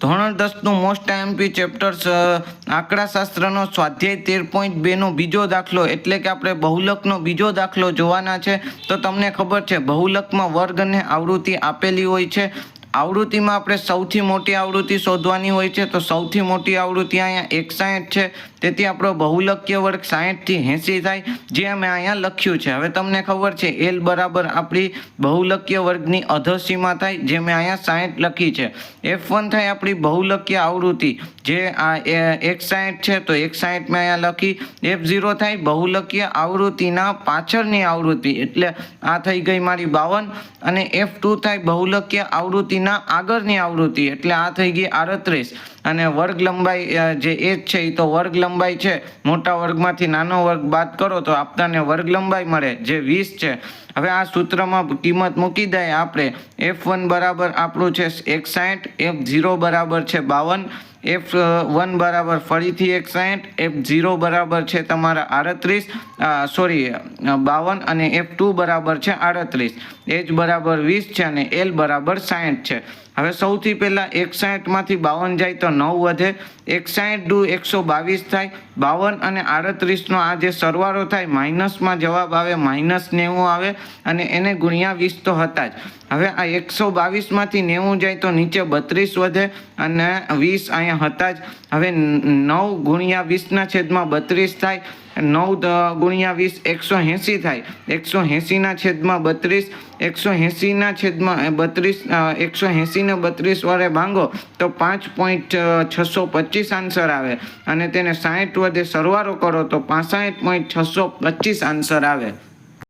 ધોરણ 10નું most IMP chapters આંકડાશાસ્ત્રનો સ્વાધ્યાય 13.2નો બીજો દાખલો એટલે કે આપણે બહુલકનો બીજો દાખલો જોવાના છે। તો તમને ખબર છે બહુલકમાં વર્ગ અને આવૃત્તિ આપેલી હોય છે। આવૃત્તિમાં આપણે સૌથી મોટી આવૃત્તિ શોધવાની હોય છે। તો સૌથી મોટી આવૃત્તિ અહીંયા 61 છે, તેથી આપણો બહુલકીય વર્ગ 60 થી 80 થાય, જે અમે અહીંયા લખ્યું છે। હવે તમને ખબર છે L બરાબર આપણી બહુલકીય વર્ગની અધસીમા થાય, જે મેં અહીંયા 60 લખી છે। F1 થાય આપણી બહુલકીય આવૃત્તિ, જે આ 61 છે, તો 61 મેં અહીંયા લખી। F0 થાય બહુલકીય આવૃત્તિના પાછળની આવૃત્તિ, એટલે આ થઈ ગઈ મારી 52, અને F2 થાય બહુલકીય આવૃત્તિના આગળની આવૃત્તિ, એટલે આ થઈ ગઈ 38, અને વર્ગ લંબાઈ જે h છે એ તો વર્ગ લંબાઈ છે, મોટા વર્ગમાંથી નાનો વર્ગ બાદ કરો તો આપણને વર્ગ લંબાઈ મળે, જે 20 છે। હવે આ સૂત્રમાં કિંમત મૂકી દઈએ આપણે। F1 બરાબર આપણું છે 61, F0 બરાબર છે 52, F1 બરાબર ફરીથી 61, F0 બરાબર છે તમારા 52, અને F2 બરાબર છે 38, H બરાબર 20 છે અને L બરાબર 60 છે। હવે સૌથી પહેલા 61 માંથી 52 જાય તો 9 વધે, 61 દુ 122 થાય, 52 અને 38 નો આ જે સરવાળો થાય માઇનસમાં જવાબ આવે -90 આવે, અને એને ગુણ્યા 20 તો હતા જ। હવે આ 122 માંથી 90 જાય તો નીચે 32 વધે, અને 20 અહીંયા હતા જ। હવે 9 ગુણ્યા 20 ના છેદમાં 32 થાય, 9 ગુણ્યા 20 180 થાય, 180 ના છેદમાં 32, 180 ના છેદમાં 32, 180 ને 32 વડે ભાંગો તો 5.625 આન્સર આવે, અને તેને 60 વડે સરવાળો કરો તો 65.625 આન્સર આવે।